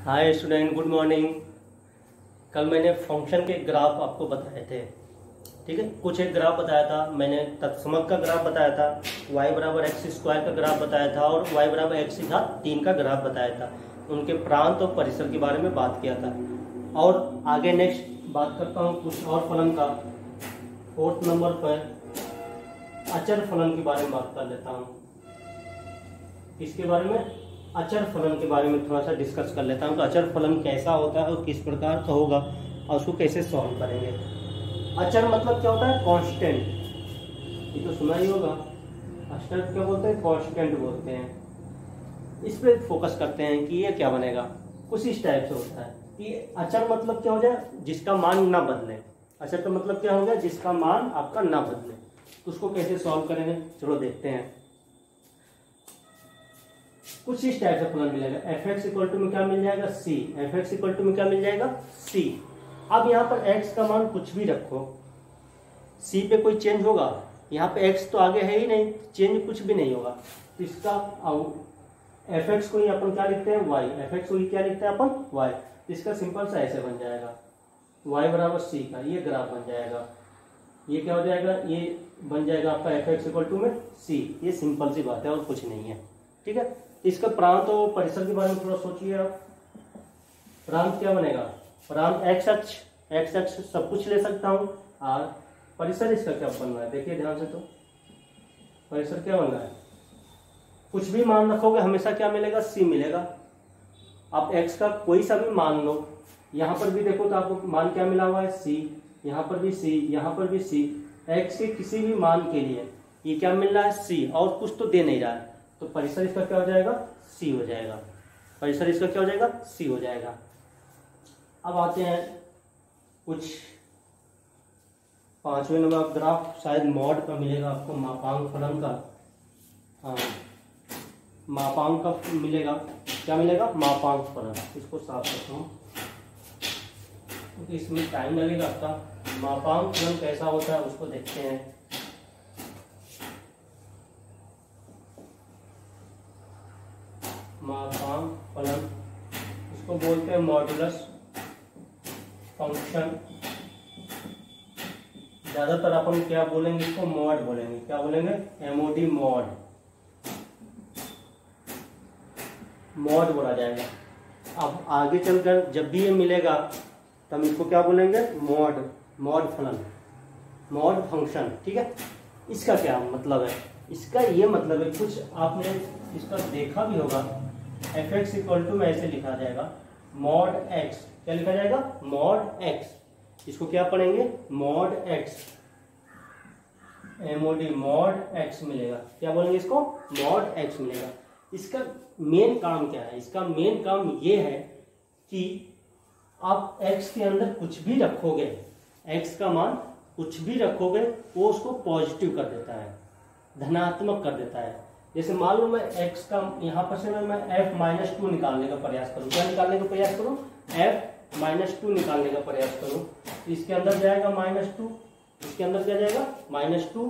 Hi student, good morning. कल मैंने function के ग्राफ आपको बताए थे, ठीक है। कुछ एक ग्राफ बताया था मैंने, तत्समक का ग्राफ बताया था, y बराबर एक्स स्क्वायर का ग्राफ बताया था और y बराबर एक्स घात 3 का ग्राफ बताया था। उनके प्रांत और परिसर के बारे में बात किया था। और आगे नेक्स्ट बात करता हूँ कुछ और फलन का। 4th नंबर पर अचर फलन के बारे में बात कर लेता हूँ। इसके बारे में अचर फलन के बारे में थोड़ा सा डिस्कस कर लेता हूँ। तो अचर फलन कैसा होता है और किस प्रकार का होगा और उसको कैसे सॉल्व करेंगे। अचर मतलब क्या होता है? कांस्टेंट। ये तो सुना ही होगा। अचर क्या बोलते हैं? कांस्टेंट बोलते हैं। इस पे फोकस करते हैं कि ये क्या बनेगा। कुछ इस टाइप से होता है कि अचर मतलब क्या हो जाए? जिसका मान ना बदले। अचर का मतलब क्या हो गया? जिसका मान आपका ना बदले। तो उसको कैसे सॉल्व करेंगे, चलो देखते हैं। कुछ इस टाइप से फलन मिलेगा। एफ एक्स इक्वल टू में क्या मिल जाएगा? सी। एफ एक्स इक्वल टू में क्या मिल जाएगा? सी। अब यहाँ पर एक्स का मान कुछ भी रखो, सी पे कोई चेंज होगा? यहाँ पे एक्स तो आगे है ही नहीं, चेंज कुछ भी नहीं होगा। तो इसका एफ एक्स को ही अपन क्या लिखते हैं? वाई। एफ एक्स को ही क्या लिखते हैं अपन? वाई। तो इसका सिंपल सा ऐसे बन जाएगा, वाई बराबर सी का ये ग्राफ बन जाएगा। ये क्या हो जाएगा? ये बन जाएगा आपका एफ एक्स इक्वल टू में सी। ये सिंपल सी बात है और कुछ नहीं है, ठीक है। इसका प्रांत और परिसर के बारे में थोड़ा सोचिए आप। प्रांत क्या बनेगा? प्रांत एक्स अक्ष सब कुछ ले सकता हूँ। और परिसर इसका क्या बन रहा है? देखिए ध्यान से। तो परिसर क्या बन रहा है? कुछ भी मान रखोगे हमेशा क्या मिलेगा? सी मिलेगा। आप एक्स का कोई सा भी मान लो, यहाँ पर भी देखो तो आपको मान क्या मिला हुआ है? सी। यहाँ पर भी सी, यहाँ पर भी सी। एक्स के किसी भी मान के लिए ये क्या मिल रहा है? सी। और कुछ तो दे नहीं रहा है, तो परिसर इसका क्या हो जाएगा? सी हो जाएगा। परिसर इसका क्या हो जाएगा? सी हो जाएगा। अब आते हैं कुछ 5वें नंबर ग्राफ, शायद मॉड का मिलेगा आपको, मापांक फलन का। हाँ, मापांक का मिलेगा। क्या मिलेगा? मापांक फलन। इसको साफ करता हूँ क्योंकि इसमें टाइम लगेगा आपका। मापांक फलन कैसा होता है उसको देखते हैं। मापांक फलन इसको बोलते हैं मॉडुलस फंक्शन। ज्यादातर अपन क्या बोलेंगे? इसको मॉड बोलेंगे। क्या बोलेंगे? MoD, mod. मॉड बोला जाएगा। अब आगे चलकर जब भी ये मिलेगा तब इसको क्या बोलेंगे? मॉड। मॉड फलन, मॉड फंक्शन, ठीक है। इसका क्या मतलब है? इसका ये मतलब है, कुछ आपने इसका देखा भी होगा। एफ एक्स इक्वल टू में ऐसे लिखा जाएगा मॉड एक्स। क्या लिखा जाएगा? Mod x. इसको क्या पढ़ेंगे? Mod x. MoD, mod x मिलेगा। क्या बोलेंगे इसको? मॉड एक्स मिलेगा। इसका मेन काम क्या है? इसका मेन काम ये है कि आप एक्स के अंदर कुछ भी रखोगे, एक्स का मान कुछ भी रखोगे, वो उसको पॉजिटिव कर देता है, धनात्मक कर देता है। जैसे मान लो मैं x का यहाँ पर से मैं f-2 निकालने का प्रयास करूँ। क्या निकालने का प्रयास करूँ? f-2 निकालने का प्रयास करूँ। इसके अंदर जाएगा -2, इसके अंदर क्या जाएगा? -2।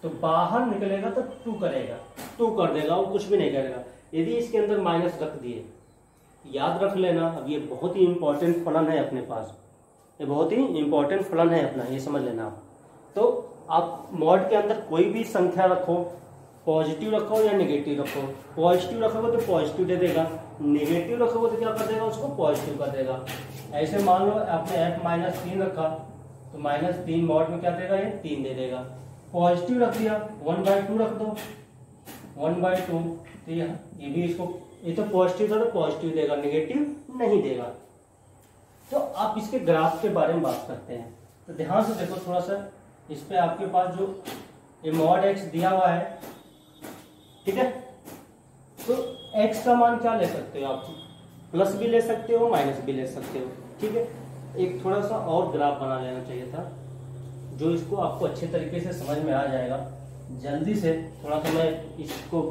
तो बाहर निकलेगा तो 2 करेगा, 2 कर देगा और कुछ भी नहीं करेगा। यदि इसके अंदर माइनस रख दिए, याद रख लेना, अब ये बहुत ही इंपॉर्टेंट फलन है अपने पास। ये बहुत ही इंपॉर्टेंट फलन है अपना, ये समझ लेना आप। तो आप मॉड के अंदर कोई भी संख्या रखो, पॉजिटिव रखो या नेगेटिव रखो। पॉजिटिव रखोगे तो पॉजिटिव दे देगा, नेगेटिव रखोगे तो क्या कर देगा? उसको पॉजिटिव कर देगा। ऐसे मान लो आपने f-3 रखा तो -3 मॉड में क्या देगा? ये 3 दे देगा। पॉजिटिव रख दिया, 1/2 रख दो, 1/2। तो ये भी इसको, ये तो पॉजिटिव था तो पॉजिटिव देगा, नेगेटिव नहीं देगा। तो आप इसके ग्राफ के बारे में बात करते हैं तो ध्यान से देखो थोड़ा सा। इस पे आपके पास जो ये मॉड एक्स दिया हुआ है, ठीक है। तो x का मान क्या ले सकते हो आप? प्लस भी ले सकते हो, माइनस भी ले सकते हो, ठीक है। एक थोड़ा सा और ग्राफ बना लेना चाहिए था जो इसको आपको अच्छे तरीके से समझ में आ जाएगा। जल्दी से थोड़ा सा मैं इसको,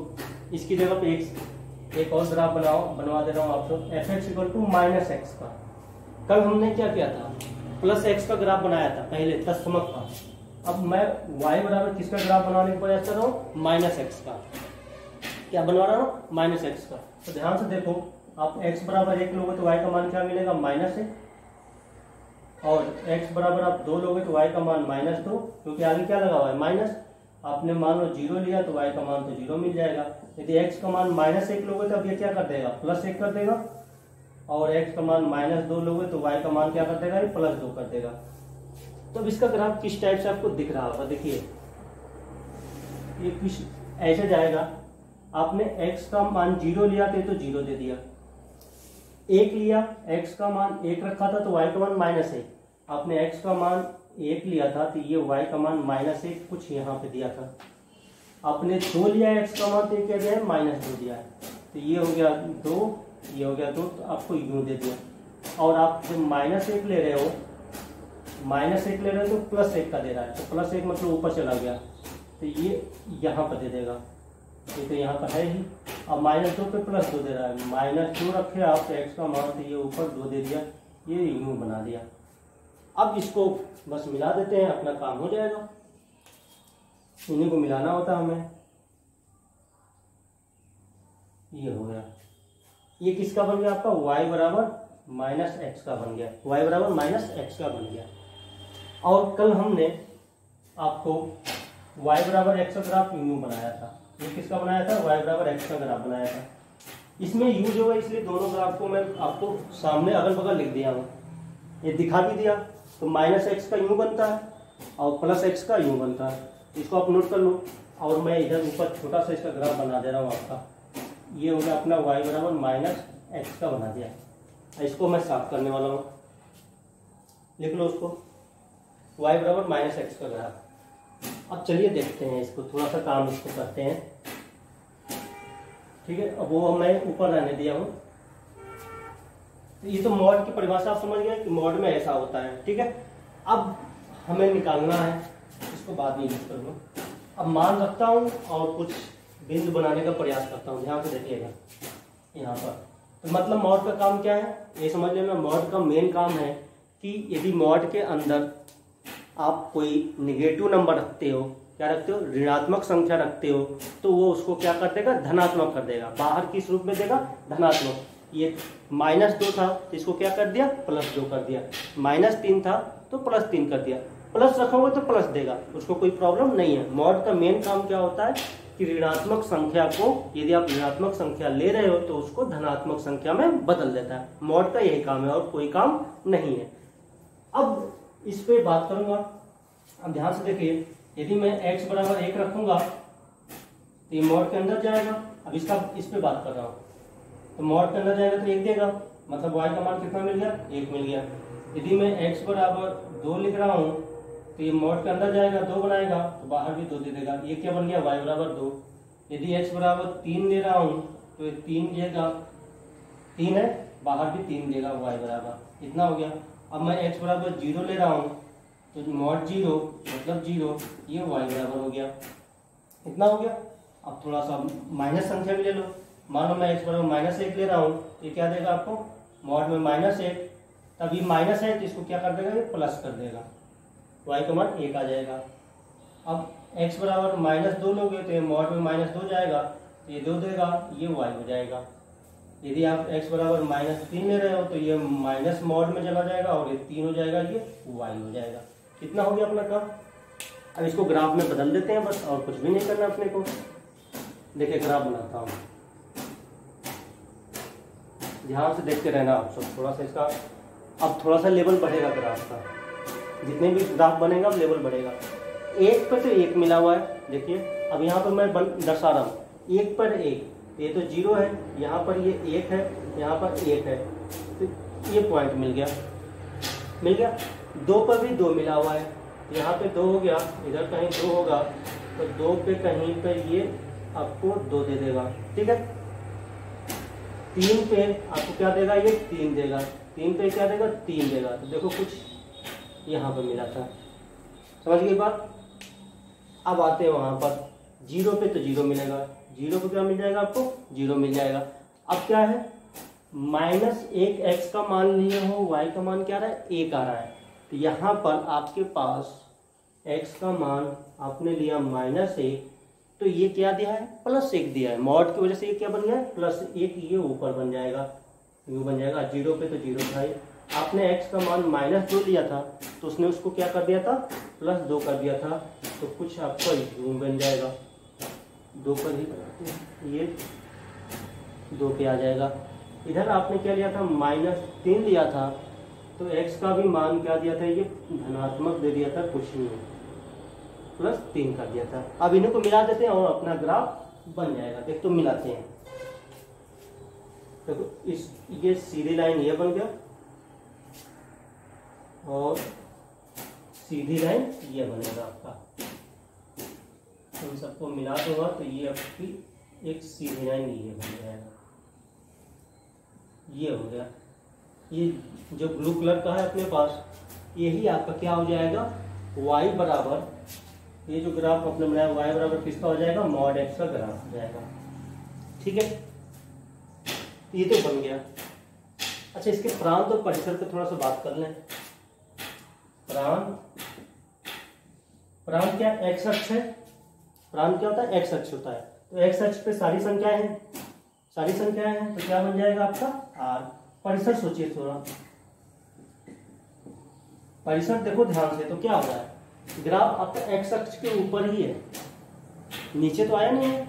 इसकी जगह पे एक और ग्राफ बनवा दे रहा हूँ आपको। F x equal to -x का। कल हमने क्या किया था? +x का ग्राफ बनाया था पहले, तत्समक का। अब मैं y बराबर किसका ग्राफ बनाने का प्रयास कर रहा हूँ? -x का। क्या बनवा रहा हूँ? -x का। तो ध्यान से देखो, आप x बराबर 1 लोगे तो y का मान क्या मिलेगा -1, और x बराबर आप 2 लोगे तो y का मान -2, क्योंकि आगे क्या लगा हुआ है माइनस। आपने मान लो 0 लिया तो y का मान तो 0 मिल जाएगा। यदि x का मान -1 लोगे तो अब ये क्या कर देगा +1 कर देगा, और x का मान -2 लोगे तो y का मान क्या कर देगा ये +2 कर देगा। तो अब इसका ग्राफ किस टाइप से आपको दिख रहा होगा, देखिए ये किस ऐसे जाएगा। आपने x का मान 0 लिया तो 0 दे दिया, 1 लिया, x का मान 1 रखा था तो y का मान -1, आपने x का मान 1 लिया था तो ये y का मान -1 कुछ यहाँ पे दिया था। आपने 2 लिया x का मान तो ये क्या दिया है -2 दिया है, तो ये हो गया 2, ये हो गया 2, तो आपको यूं दे दिया। और आप जब -1 ले रहे हो, -1 ले रहे हो तो +1 का दे रहा है, तो +1 मतलब ऊपर चला गया, तो ये यहाँ पर दे देगा, ये तो यहाँ पर है ही। अब -2 पे +2 दे रहा है, -2 रखे आप x का मान तो ये ऊपर 2 दे दिया, ये यूं बना दिया। अब इसको बस मिला देते हैं, अपना काम हो जाएगा। इन्हीं को मिलाना होता है हमें। ये हो गया, ये किसका बन गया आपका y बराबर -x का बन गया, y बराबर -x का बन गया। और कल हमने आपको y बराबर x का ग्राफ यूं बनाया था, ये किसका बनाया था y बराबर x का ग्राफ बनाया था। इसमें यूज होगा इसलिए दोनों ग्राफ को मैं आपको सामने अगल बगल लिख दिया हूँ, ये दिखा भी दिया। तो -x का यूं बनता है और +x का यूं बनता है, इसको आप नोट कर लो। और मैं इधर ऊपर छोटा सा इसका ग्राफ बना दे रहा हूँ आपका, ये हो गया अपना y बराबर -x का बना दिया। इसको मैं साफ करने वाला हूँ, लिख लो उसको, y बराबर -x का ग्राफ। अब चलिए देखते हैं इसको, थोड़ा सा काम इसको करते हैं, ठीक है। अब वो मैं ऊपर रहने दिया हूँ। ये तो मॉड की परिभाषा आप समझ गए कि मॉड में ऐसा होता है, ठीक है। अब हमें निकालना है, इसको बाद में यूज करूँगा। अब मान रखता हूँ और कुछ बिंदु बनाने का प्रयास करता हूँ, ध्यान से देखिएगा यहाँ पर। तो मतलब मॉड का काम क्या है ये समझ लेना। मॉड का मेन काम है कि यदि मॉड के अंदर आप कोई निगेटिव नंबर रखते हो, क्या रखते हो ऋणात्मक संख्या रखते हो, तो वो उसको क्या कर देगा धनात्मक कर देगा। बाहर किस रूप में देगा धनात्मक। ये -2 था तो इसको क्या कर दिया +2 कर दिया, -3 था तो +3 कर दिया। प्लस रखोगे तो प्लस देगा, उसको कोई प्रॉब्लम नहीं है। मॉड का मेन काम क्या होता है कि ऋणात्मक संख्या को, यदि आप ऋणात्मक संख्या ले रहे हो तो उसको धनात्मक संख्या में बदल देता है। मॉड का यही काम है और कोई काम नहीं है। अब इस पे बात करूंगा, अब ध्यान से देखिए। यदि मैं x बराबर 1 रखूंगा तो ये मॉड के अंदर जाएगा। अब इसका इस पे बात कर रहा हूँ, तो मॉड के अंदर जाएगा तो 1 देगा, मतलब y का मान कितना मिल गया 1 मिल गया। यदि मैं x बराबर 2 लिख रहा हूँ तो ये मॉड के अंदर जाएगा 2 बनाएगा तो बाहर भी 2 दे देगा, ये क्या बन गया y बराबर 2। यदि x बराबर 3 ले रहा हूँ तो ये 3 देगा, 3 है बाहर भी 3 देगा, y बराबर इतना हो गया। अब मैं x बराबर 0 ले रहा हूँ तो मॉड 0 मतलब 0, ये y बराबर हो गया, इतना हो गया। अब थोड़ा सा माइनस संख्या भी ले लो, मान लो मैं x बराबर -1 ले रहा हूँ, ये क्या देगा आपको मॉड में -1, तब ये माइनस है तो इसको क्या कर देगा ये प्लस कर देगा, y का मान 1 आ जाएगा। अब x बराबर -2 लोगे तो ये मॉड में -2 जाएगा, ये 2 देगा, ये y हो जाएगा। यदि आप x बराबर -3 ले रहे हो तो ये माइनस मॉड में चला जाएगा और ये 3 हो जाएगा, ये y हो जाएगा। कितना हो गया अपना काम। अब इसको ग्राफ में बदल देते हैं बस, और कुछ भी नहीं करना अपने को। देखिए ग्राफ बनाता हूँ, ध्यान से देखते रहना आप सब। थोड़ा सा इसका अब थोड़ा सा लेवल बढ़ेगा ग्राफ का, जितने भी ग्राफ बनेगा लेवल बढ़ेगा। 1 पर तो 1 मिला हुआ है, देखिए अब यहाँ पर मैं दर्शा रहा हूँ 1 पर 1, ये तो 0 है, यहाँ पर ये 1 है, यहाँ पर 1 है, तो ये पॉइंट मिल गया, मिल गया। 2 पर भी 2 मिला हुआ है, यहाँ पे 2 हो गया, इधर कहीं 2 होगा तो 2 पे कहीं पे ये आपको 2 दे देगा, ठीक है। 3 पे आपको क्या देगा ये 3 देगा, 3 पे क्या देगा 3 देगा, तो देखो कुछ यहाँ पर मिला था, समझ गई बात। अब आते हैं वहां पर 0 पे तो 0 मिलेगा, 0 पे क्या मिल जाएगा आपको 0 मिल जाएगा। अब क्या है -1 x का मान लिए हो, y का मान क्या आ रहा है 1 आ रहा है, तो यहाँ पर आपके पास x का मान आपने लिया -1, तो ये क्या दिया है +1 दिया है। मॉड की वजह से ये क्या बन गया है +1, ये ऊपर बन जाएगा, u बन जाएगा। 0 पे तो 0 था ही। आपने x का मान -2 लिया था तो उसने उसको क्या कर दिया था, +2 कर दिया था, तो कुछ आपका u बन जाएगा। 2 पर ही बनाते हैं, ये 2 पे आ जाएगा। इधर आपने क्या लिया था, -3 लिया था, तो x का भी मान क्या दिया था, ये धनात्मक दे दिया था, कुछ नहीं, +3 कर दिया था। अब इन्हीं को मिला देते हैं और अपना ग्राफ बन जाएगा। देख तो मिलाते हैं, देखो इस ये सीधी लाइन ये बन गया और सीधी लाइन ये बनेगा आपका। इन सबको मिला दूंगा तो ये आपकी एक सीधी लाइन ये बन जाएगा। ये हो गया। ये जो ब्लू कलर का है अपने पास, यही आपका क्या हो जाएगा, y बराबर, ये जो ग्राफ आपने बनाया y बराबर किसका हो जाएगा, मॉड x का ग्राफ हो जाएगा। ठीक है, ये तो बन गया। अच्छा, इसके प्रांत और परिसर पे थोड़ा सा बात कर लें। प्रांत क्या, x अक्ष है। प्रांत क्या होता है, x अक्ष होता है। तो x अक्ष पे सारी संख्याएं हैं, तो क्या बन जाएगा आपका r। परिसर सोचिए थोड़ा, परिसर देखो ध्यान से, तो क्या हो रहा है, ग्राफ आपका x अक्ष के ऊपर ही है, नीचे तो आया नहीं है,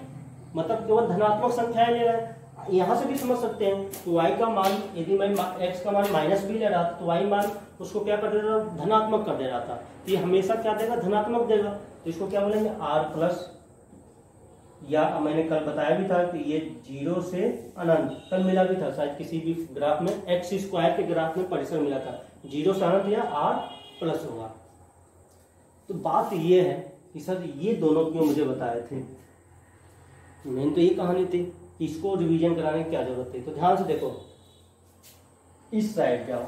मतलब केवल धनात्मक संख्याएं ले रहा है। यहां से भी समझ सकते हैं तो y का मान, यदि मैं x का मान -b ले रहा था तो y मान उसको क्या कर दे रहा, धनात्मक कर दे रहा था, तो ये हमेशा क्या देगा, धनात्मक देगा। तो इसको क्या बोलेंगे, r+, या मैंने कल बताया भी था कि ये 0 से अनंत, कल मिला भी था शायद किसी भी ग्राफ में, x² के ग्राफ में परिसर मिला था, 0 से अनंत या r+ होगा। तो बात ये है कि सर ये दोनों क्यों मुझे बताए थे, मेन तो ये कहानी थी, इसको रिवीजन कराने की क्या जरूरत थी। तो ध्यान से देखो, इस साइड जाओ,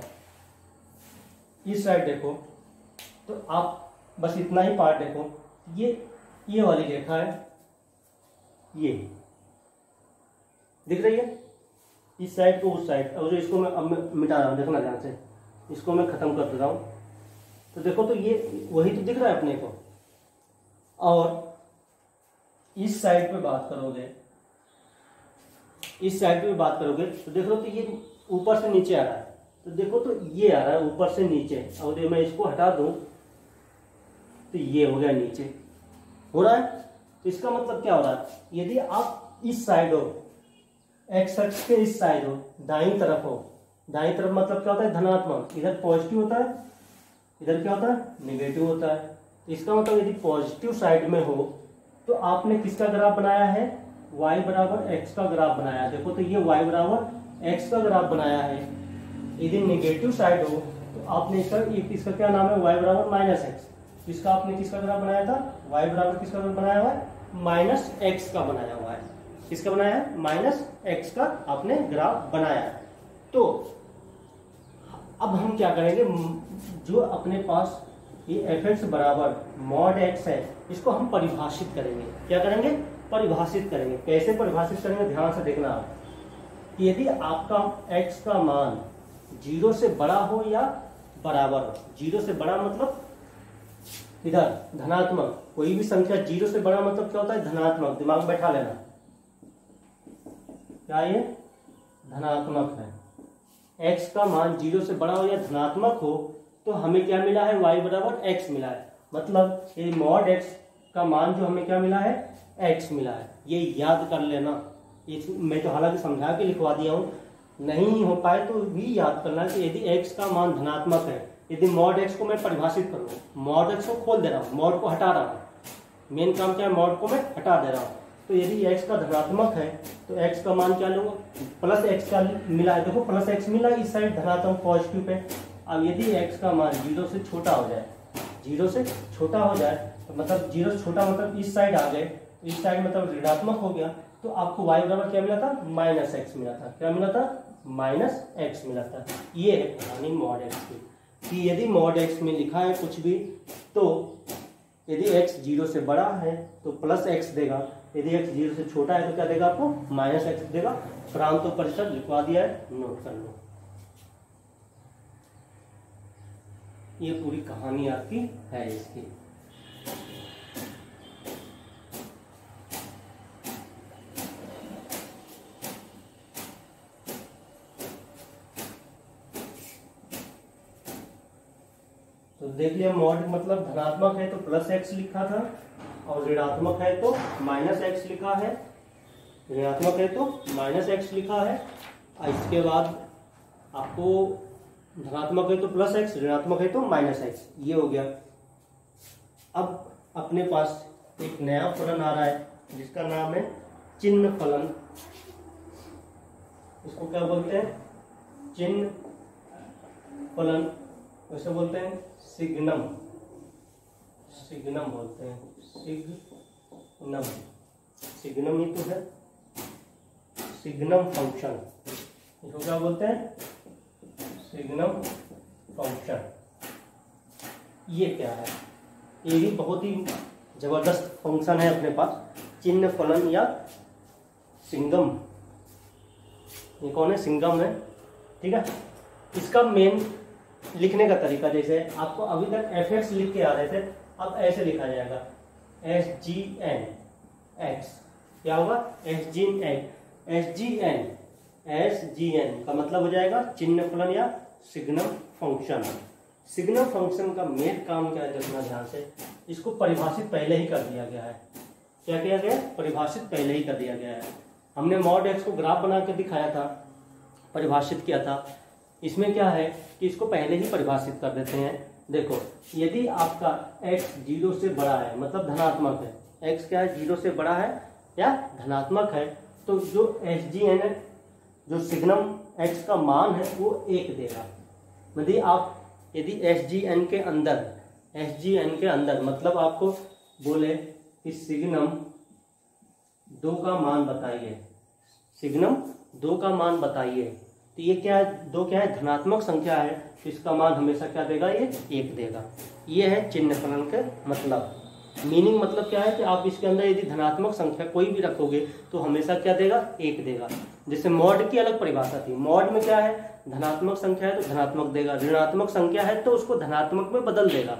इस साइड देखो, तो आप बस इतना ही पार्ट देखो, ये वाली रेखा है, ये दिख रही है, इस साइड को उस साइड, और इसको मैं अब मिटा रहा हूं, देखना ध्यान से, इसको मैं खत्म कर देता हूं। तो देखो, तो ये वही तो दिख रहा है अपने को। और इस साइड पे बात करोगे, इस साइड पे बात करोगे तो देखो, तो ये ऊपर से नीचे आ रहा है, तो देखो तो ये आ रहा है ऊपर से नीचे, और मैं इसको हटा दूं तो ये हो गया नीचे, हो रहा है। तो इसका मतलब क्या हो रहा है, यदि आप इस साइड हो, x अक्ष के इस साइड हो, दाईं तरफ हो, दाईं तरफ मतलब क्या होता है, धनात्मक, इधर पॉजिटिव होता है, इधर क्या होता है, निगेटिव होता है। तो इसका मतलब यदि पॉजिटिव साइड में हो तो आपने किसका ग्राफ बनाया है, y बराबर x का ग्राफ बनाया है। देखो तो ये y बराबर x का ग्राफ बनाया है। यदि नेगेटिव साइड हो तो आपने इसका क्या नाम है, y बराबर -x। इसका आपने किसका ग्राफ बनाया था, y बराबर किसका बनाया हुआ है, -x का बनाया हुआ है। किसका बनाया है, -x का आपने ग्राफ बनाया है। तो अब हम क्या करेंगे, जो अपने पास ये fx बराबर मॉड x है, इसको हम परिभाषित करेंगे। क्या करेंगे, परिभाषित करेंगे। कैसे परिभाषित करेंगे, ध्यान से देखना आप, कि यदि आपका x का मान 0 से बड़ा हो या बराबर हो, 0 से बड़ा मतलब इधर धनात्मक, कोई भी संख्या 0 से बड़ा मतलब क्या होता है, धनात्मक, दिमाग में बैठा लेना, क्या ये धनात्मक है। x का मान 0 से बड़ा हो या धनात्मक हो तो हमें क्या मिला है, y बराबर x मिला है। मतलब ये मॉड x का मान जो हमें क्या मिला है, x मिला है। ये याद कर लेना, मैं तो हालांकि समझा के लिखवा दिया हूं, नहीं हो पाए तो भी याद करना कि यदि x का मान धनात्मक है, यदि मॉड x को मैं परिभाषित करूँ, मॉड x को खोल दे रहा हूँ, मॉड को हटा रहा हूँ, मेन काम क्या है, मॉड को मैं हटा दे रहा हूँ। तो यदि x का धनात्मक है तो x का मान क्या लूंगा, +x का मिला है, देखो +x मिला इस साइड धनात्मक पॉजिटिव पे। अब यदि x का मान 0 से छोटा हो जाए, 0 से छोटा हो जाए तो मतलब 0 से छोटा मतलब इस साइड आ गए, तो इस साइड मतलब ऋणात्मक हो गया, तो आपको y बराबर क्या मिला था, -x मिला था। क्या मिला था, -x मिला था। ये है कहानी मॉड x की, कि यदि मॉड x में लिखा है कुछ भी तो यदि x 0 से बड़ा है तो +x देगा, यदि x 0 से छोटा है तो क्या देगा आपको, -x देगा। प्रांत और परिसर लिखवा दिया है, नोट कर लो। ये पूरी कहानी आपकी है इसकी। तो देख लिया मॉड मतलब धनात्मक है तो प्लस एक्स लिखा था और ऋणात्मक है तो माइनस एक्स लिखा है, ऋणात्मक है तो माइनस एक्स लिखा है। इसके बाद आपको धनात्मक है तो प्लस एक्स, ऋणात्मक है तो माइनस एक्स, ये हो गया। अब अपने पास एक नया फलन आ रहा है जिसका नाम है चिन्ह फलन। इसको क्या बोलते हैं? चिन्ह फलन, वैसे बोलते हैं सिग्नम, सिग्नम बोलते हैं, सिग्नम, सिग्नम ही तो है, सिग्नम फंक्शन। इसको क्या बोलते हैं? Signum function. ये क्या है? ये भी बहुत ही जबरदस्त फंक्शन है अपने पास, चिन्ह फलन या सिंगम। ये कौन है? सिंगम है, ठीक है। इसका मेन लिखने का तरीका, जैसे आपको अभी तक एफ एक्स लिख के आ रहे थे, अब ऐसे लिखा जाएगा एस जी एन एक्स। क्या होगा? S g n, s g n, s g n का मतलब हो जाएगा चिन्ह फलन या सिग्नम फंक्शन। सिग्नम फंक्शन का मेन काम क्या है? देखना ध्यान से, इसको परिभाषित पहले ही कर दिया गया है। क्या किया गया? परिभाषित पहले ही कर दिया गया है। हमने मॉड एक्स को ग्राफ बना के दिखाया था, परिभाषित किया था। इसमें क्या है कि इसको पहले ही परिभाषित कर देते हैं। देखो, यदि आपका x 0 से बड़ा है, मतलब धनात्मक है, x क्या है? 0 से बड़ा है या धनात्मक है, तो जो एस जी एन है, जो सिग्नम x का मान है वो 1 देगा। यदि एस जी एन के अंदर, एस जी एन के अंदर मतलब आपको बोले कि सिग्नम 2 का मान बताइए, सिग्नम 2 का मान बताइए, तो ये क्या है? 2 क्या है? धनात्मक संख्या है, तो इसका मान हमेशा क्या देगा? ये 1 देगा। ये है चिन्ह फलन के मतलब। मीनिंग मतलब क्या है कि आप इसके अंदर यदि धनात्मक संख्या कोई भी रखोगे तो हमेशा क्या देगा? 1 देगा। जैसे मॉड की अलग परिभाषा थी, मॉड में क्या है? धनात्मक संख्या है तो धनात्मक देगा, ऋणात्मक संख्या है तो उसको धनात्मक में बदल देगा।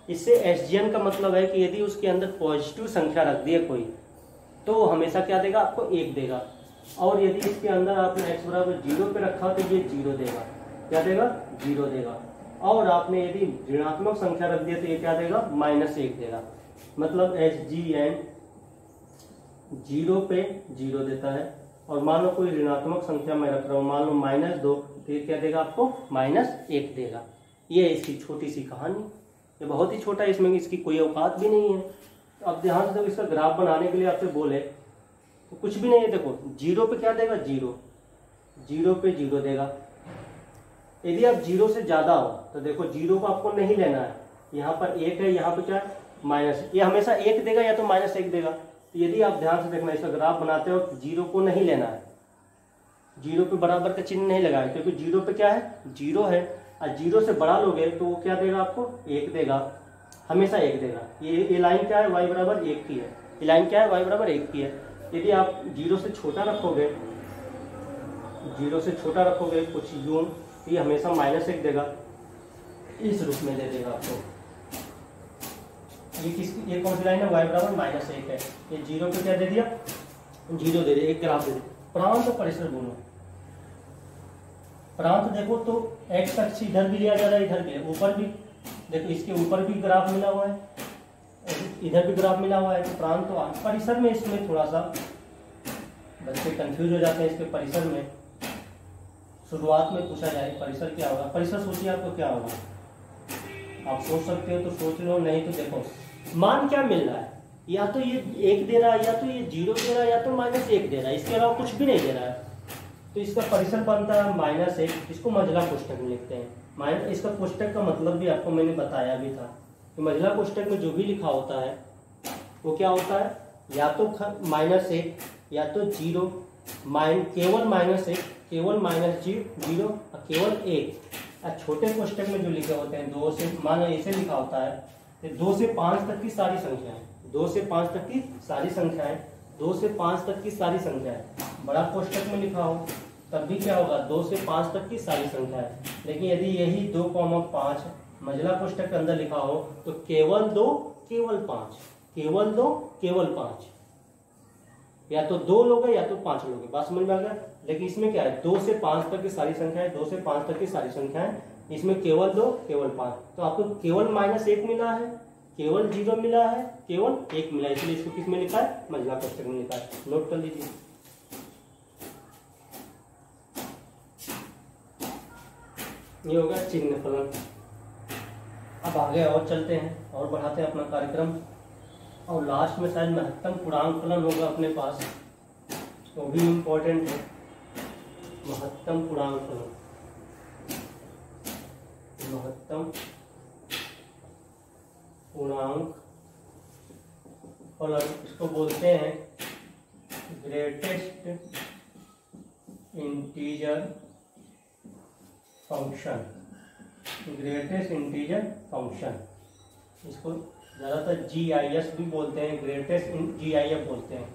इससे एसजीएन का मतलब है कि यदि उसके अंदर पॉजिटिव संख्या रख दिए कोई, तो वो हमेशा क्या देगा? आपको 1 देगा। और यदि इसके अंदर आपने x बराबर 0 पे रखा तो ये 0 देगा। क्या देगा? 0 देगा। और आपने यदि ऋणात्मक संख्या रख दिया तो ये क्या देगा? -1 देगा। मतलब एस जी एन 0 पे 0 देता है। और मान लो कोई ऋणात्मक संख्या मैं रख रहा हूँ, मान लो -2, तो ये क्या देगा? आपको -1 देगा। ये है इसकी छोटी सी कहानी। ये बहुत ही छोटा है, इसमें इसकी कोई औकात भी नहीं है। तो अब ध्यान से, जब इसका ग्राफ बनाने के लिए आपसे बोले तो कुछ भी नहीं है। देखो 0 पे क्या देगा? 0, 0 पे 0 देगा। यदि आप 0 से ज्यादा हो तो देखो 0 को आपको नहीं लेना है, यहाँ पर 1 है, यहाँ पे क्या है? माइनस। ये हमेशा 1 देगा या तो -1 देगा। तो यदि आप ध्यान से देखना, इसका ग्राफ बनाते हो 0 को नहीं लेना है, 0 पे बराबर का चिन्ह नहीं लगाए, क्योंकि 0 पे क्या है? 0 है। और 0 से बड़ा लोगे तो वो क्या देगा? आपको 1 देगा, हमेशा 1 देगा। ये लाइन क्या है? y बराबर 1 की है। ये लाइन क्या है? y बराबर 1 की है। यदि आप 0 से छोटा रखोगे, 0 से छोटा रखोगे कुछ यूं, तो ये हमेशा -1 देगा, इस रूप में दे देगा आपको। ये कौन सी लाइन है? y बराबर -1 है। ये 0 पे क्या दे दिया? 0 दे दिया, एक ग्राफ दे दिया। प्रांत और परिसर बोलो। प्रांत देखो तो x अक्ष इधर भी लिया जा रहा है, इधर भी, ऊपर भी देखो, इसके ऊपर भी ग्राफ मिला हुआ है, इधर भी ग्राफ मिला हुआ है। तो प्रांत तो परिसर में, इसमें थोड़ा सा बच्चे कंफ्यूज हो जाते हैं इसके परिसर में। शुरुआत में पूछा जाए परिसर क्या होगा? परिसर सोचिए आपको क्या होगा। आप सोच सकते हो तो सोच लो, नहीं तो देखो मान क्या मिल रहा है, या तो ये 1 दे रहा है, या तो ये 0 दे रहा है, या तो -1 दे रहा है, इसके अलावा कुछ भी नहीं दे रहा है। तो इसका परिसर बनता है -1। इसको मंझला कोष्ठक में लिखते हैं। इसका कोष्ठक का मतलब भी आपको मैंने बताया भी था कि मंझला कोष्ठक में जो भी लिखा होता है वो क्या होता है? या तो -1 या तो 0, केवल -1, केवल -0 और केवल 1। छोटे कोष्ठक में जो लिखे होते हैं 2 से, मान ऐसे लिखा होता है 2 से 5 तक की सारी संख्याएं, 2 से 5 तक की सारी संख्याएं, 2 से 5 तक की सारी संख्याएं। बड़ा कोष्ठक में लिखा हो तब भी क्या होगा? 2 से 5 तक की सारी संख्याएं। लेकिन यदि यही 2,5 मंझला कोष्ठक के अंदर लिखा हो तो केवल 2, केवल 5, केवल 2, केवल 5, या तो 2 लोगे या तो 5 लोगे। बात समझ में आ गया? लेकिन इसमें क्या है? 2 से 5 तक की सारी संख्याएं, 2 से 5 तक की सारी संख्याएं इसमें केवल 2, केवल 5, तो आपको केवल -1 मिला है, केवल 0 मिला है, केवल 1 मिला है, इसलिए इसको किस में लिखा है, मझला कोष्ठक में लिखा है। नोट कर लीजिए। ये हो गया चिन्ह फलन। अब आगे और चलते हैं और बढ़ाते हैं अपना कार्यक्रम, और लास्ट में शायद महत्तम पूर्णांक फलन होगा अपने पास, तो भी इम्पोर्टेंट है। महत्तम पूर्णांक फलन, महत्तम पूर्णांक फलन, इसको बोलते हैं greatest integer function, greatest integer function. इसको ज़्यादातर GIS भी बोलते हैं, ग्रेटेस्ट GIF बोलते हैं,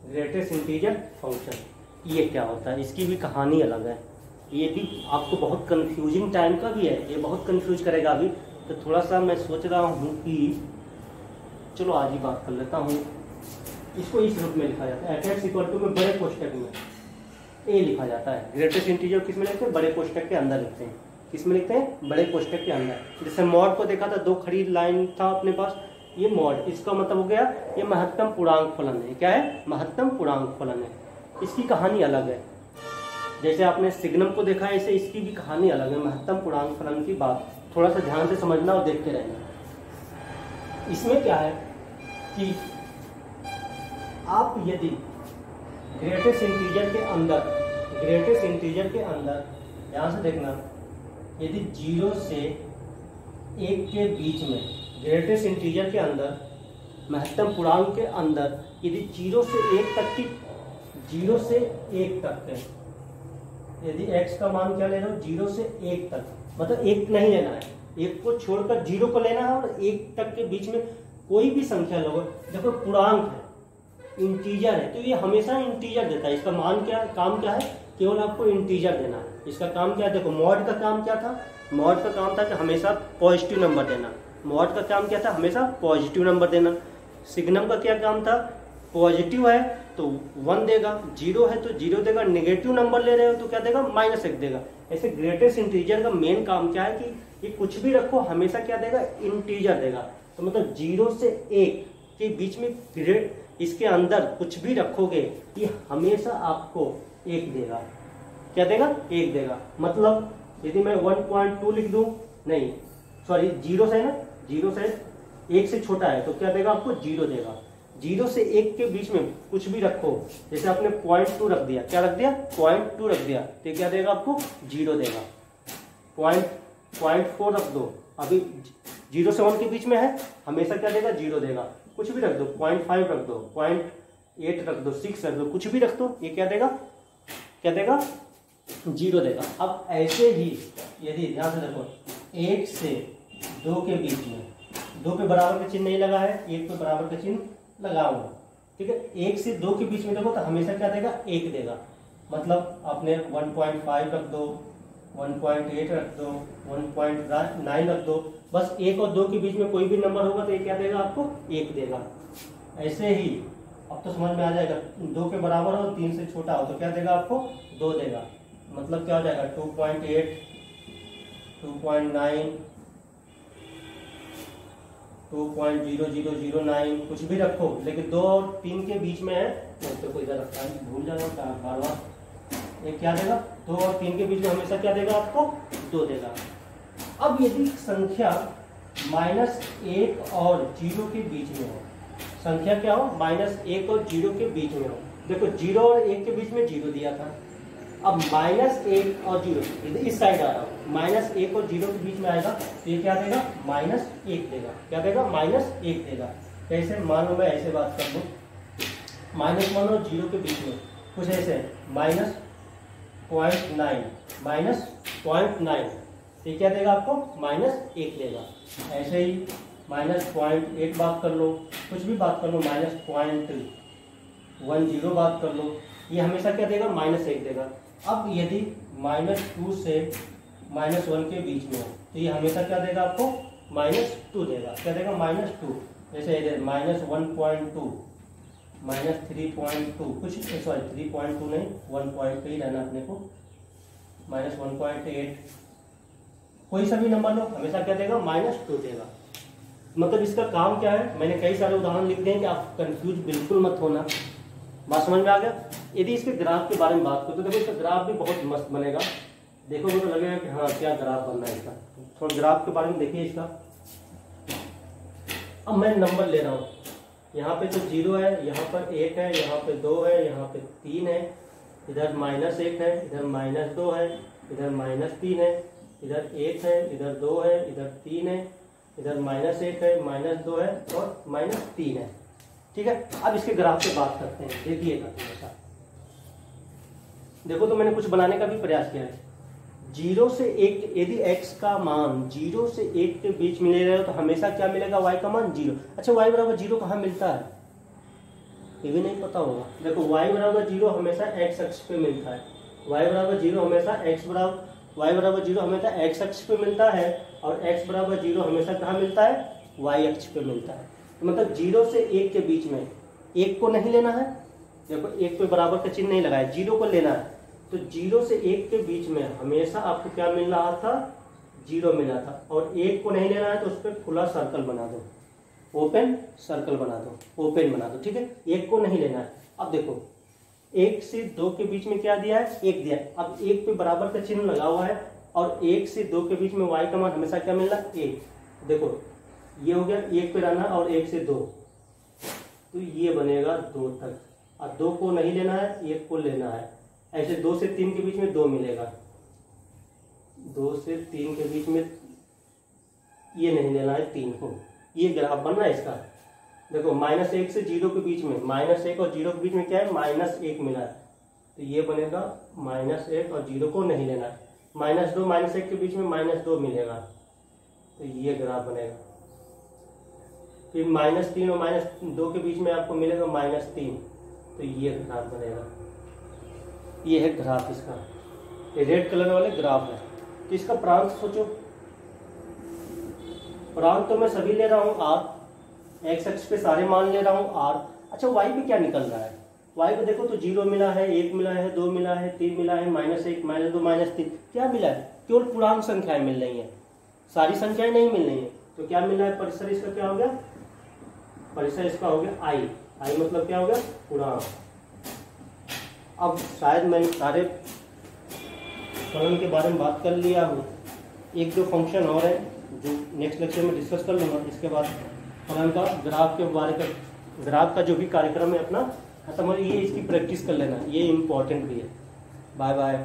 ग्रेटेस्ट इंटीजर फंक्शन। ये क्या होता है, इसकी भी कहानी अलग है, ये भी आपको बहुत कंफ्यूजिंग टाइम का भी है, ये बहुत कंफ्यूज करेगा अभी, तो थोड़ा सा मैं सोच रहा हूँ कि चलो आज ही बात कर लेता हूँ। इसको इस रूप में लिखा जाता है, f(x) में बड़े कोष्ठक में a लिखा जाता है। ग्रेटेस्ट इंटीजर किस में लिखते हैं, बड़े कोष्ठक के अंदर लिखते हैं। किस में लिखते हैं, बड़े कोष्ठक के अंदर। जैसे मॉड को देखा था, 2 खड़ी लाइन था अपने पास, ये मॉड, इसका मतलब हो गया ये महत्तम पूर्णांक फलन है। क्या है, महत्तम पूर्णांक फलन है। इसकी कहानी अलग है, जैसे आपने सिग्नम को देखा है, ऐसे इसकी भी कहानी अलग है। महत्तम पूर्णांक फलन की बात थोड़ा सा ध्यान से समझना और देखते रहना। इसमें क्या है कि आप यदि ग्रेटेस्ट इंटीजर के अंदर, ग्रेटेस्ट इंटीजर के अंदर ध्यान से देखना, यदि 0 से 1 के बीच में, ग्रेटेस्ट इंटीजर के अंदर, महत्तम पूर्णांक के अंदर यदि 0 से 1 तक की, 0 से 1 तक है, यदि x का मान क्या ले रहे हो, 0 से 1 तक, मतलब 1 नहीं लेना है, 1 को छोड़कर 0 को लेना है, और 1 तक के बीच में कोई भी संख्या लो। देखो पूर्णांक है, इंटीजर है, तो ये हमेशा इंटीजर देता है। इसका मान क्या, काम क्या है, केवल आपको इंटीजर देना है। इसका काम क्या है, देखो मॉड का काम क्या था, मॉड का काम था कि हमेशा पॉजिटिव नंबर देना। मॉड का काम क्या था, हमेशा पॉजिटिव नंबर देना। सिग्नम का क्या काम था, पॉजिटिव है तो 1 देगा, 0 है तो 0 देगा, नेगेटिव नंबर ले रहे हो तो क्या देगा, -1 देगा। ऐसे ग्रेटेस्ट इंटीजर का मेन काम क्या है कि ये कुछ भी रखो हमेशा क्या देगा, इंटीजर देगा। तो मतलब 0 से 1 के बीच में ग्रेट, इसके अंदर कुछ भी रखोगे ये हमेशा आपको 1 देगा। क्या देगा, 1 देगा। मतलब यदि मैं 1.2 लिख दूं, नहीं सॉरी 0 से ना, 0 से 1 से छोटा है तो क्या देगा आपको, 0 देगा। 0 से 1 के बीच में कुछ भी रखो, जैसे आपने 0.2 रख दिया, क्या रख दिया, 0.2 रख दिया, तो क्या देगा आपको, 0 देगा। 0.4 रख दो, अभी 0 से 1 के बीच में है, हमेशा क्या देगा, 0 देगा। कुछ भी रख दो, 0.5 रख दो, 0.8 रख दो, 6 रख दो, कुछ भी रख दो, ये क्या देगा, क्या देगा, 0 देगा। अब ऐसे ही यदि ध्यान से देखो, 1 से 2 के बीच में, 2 पे बराबर का चिन्ह नहीं लगा है, 1 पे बराबर का चिन्ह लगा हुआ, ठीक है। 1 से 2 के बीच में देखो तो हमेशा क्या देगा, 1 देगा। मतलब आपने 1.5 रख दो, 1.8 रख दो, 1.9 रख दो, बस 1 और 2 के बीच में कोई भी नंबर होगा तो ये क्या देगा आपको, 1 देगा। ऐसे ही अब तो समझ में आ जाएगा, 2 के बराबर हो, 3 से छोटा हो तो क्या देगा आपको, 2 देगा। मतलब क्या हो जाएगा, 2.8, 2.9, 2.0009, कुछ भी रखो, लेकिन 2 और 3 के बीच में है तो कोई इधर रखता है, भूल जाएगा बार बार। ये क्या देगा, 2 और 3 के बीच में हमेशा क्या देगा आपको, 2 देगा। अब यदि संख्या -1 और 0 के बीच में हो, संख्या क्या हो, -1 और 0 के बीच में हो, देखो 0 और 1 के बीच में 0 दिया था, अब -1 और 0 इस साइड आ रहा हूं, -1 और 0 के बीच में आएगा तो ये क्या देगा, -1 देगा। क्या देगा, -1 देगा। कैसे, मान लो मैं ऐसे बात कर दूं, -1 और 0 के बीच में कुछ ऐसे -0.9, -0.9, ये क्या देगा आपको, -1 देगा। ऐसे ही -0.8 बात कर लो, कुछ भी बात कर लो, -0.10 बात कर लो, ये हमेशा क्या देगा, -1 देगा। अब यदि -2 से -1 के बीच में हो तो ये हमेशा क्या देगा आपको, -2 देगा। क्या देगा, -2। जैसे इधर -1.2, -3.2, कुछ सॉरी 3.2 नहीं, 1 पॉइंट पे ही रहना अपने को, -1.8, कोई सा भी नंबर लो हमेशा क्या देगा, -2 देगा। मतलब इसका काम क्या है, मैंने कई सारे उदाहरण लिख दिए हैं कि आप कंफ्यूज बिल्कुल मत होना। बात समझ में आ गया। यदि इसके ग्राफ के बारे में बात करो तो देखो इसका ग्राफ भी बहुत मस्त बनेगा। देखोगे तो लगेगा कि हाँ क्या ग्राफ बनना है इसका। थोड़ा ग्राफ के बारे में देखिए इसका। अब मैं नंबर ले रहा हूँ, यहाँ पे तो 0 है, यहाँ पर 1 है, यहाँ पे 2 है, यहाँ पे 3 है, इधर -1 है, इधर -2 है, इधर -3 है, इधर 1 है, इधर 2 है, इधर 3 है, इधर -1 है, -2 है और -3 है। ठीक है, अब इसके ग्राफ पे बात करते हैं। देखिएगा थोड़ा सा, देखो तो मैंने कुछ बनाने का भी प्रयास किया है। 0 से 1, यदि x का मान 0 से 1 के बीच में ले रहे हो तो हमेशा क्या मिलेगा, y का मान 0। अच्छा y बराबर 0 कहाँ मिलता है, ये भी नहीं पता होगा। देखो y बराबर 0 हमेशा x अक्ष पे मिलता है। y बराबर 0 हमेशा y बराबर 0 हमेशा x अक्ष पे मिलता है और x बराबर 0 हमेशा कहाँ मिलता है, y अक्ष पे मिलता है। तो मतलब 0 से 1 के बीच में 1 को नहीं लेना है। देखो 1 पे बराबर का चिन्ह नहीं लगाया, 0 को लेना है। तो 0 से 1 के बीच में हमेशा आपको क्या मिल रहा था, 0 मिला था। और 1 को नहीं लेना है तो उस पर खुला सर्कल बना दो, ओपन सर्कल बना दो, ओपन बना दो। ठीक है, 1 को नहीं लेना है। अब देखो 1 से 2 के बीच में क्या दिया है, 1 दिया है। अब 1 पे बराबर का चिन्ह लगा हुआ है और 1 से 2 के बीच में y का मान हमेशा क्या मिल रहा है, 1। देखो ये हो गया 1 पे रहना और 1 से 2, तो ये बनेगा 2 तक। अब 2 को नहीं लेना है, 1 को लेना है। ऐसे 2 से 3 के बीच में 2 मिलेगा, 2 से 3 के बीच में ये नहीं लेना है 3 को। ये ग्राफ बनना है इसका। देखो -1 से 0 के बीच में, -1 और 0 के बीच में क्या है, -1 मिला है, तो ये बनेगा -1 और 0 को नहीं लेना है। -2 -1 के बीच में -2 मिलेगा, तो ये ग्राफ बनेगा। फिर -3 और -2 के बीच में आपको मिलेगा -3, तो ये ग्राफ बनेगा। ये है ग्राफ इसका, ये रेड कलर वाले ग्राफ है। तो इसका प्रांत सोचो, प्रांत तो मैं सभी ले रहा हूँ r, x अक्ष पे सारे मान ले रहा हूँ r। अच्छा y पे क्या निकल रहा है, y पे देखो तो 0 मिला है, 1 मिला है, 2 मिला है, 3 मिला है, -1 -2 -3, क्या मिला है, केवल पूर्णांक संख्याएं मिल रही है, सारी संख्याएं नहीं मिल रही है। तो क्या मिल रहा है, परिसर इसका क्या हो गया, परिसर इसका हो गया i मतलब क्या हो गया, पूर्णांक। अब शायद मैंने सारे फलन के बारे में बात कर लिया हूँ। 1-2 फंक्शन और है जो नेक्स्ट लेक्चर में डिस्कस कर लूँगा। इसके बाद फलन का ग्राफ के बारे का, ग्राफ का जो भी कार्यक्रम है अपना खत्म हो, ये इसकी प्रैक्टिस कर लेना, ये इम्पोर्टेंट भी है। Bye bye.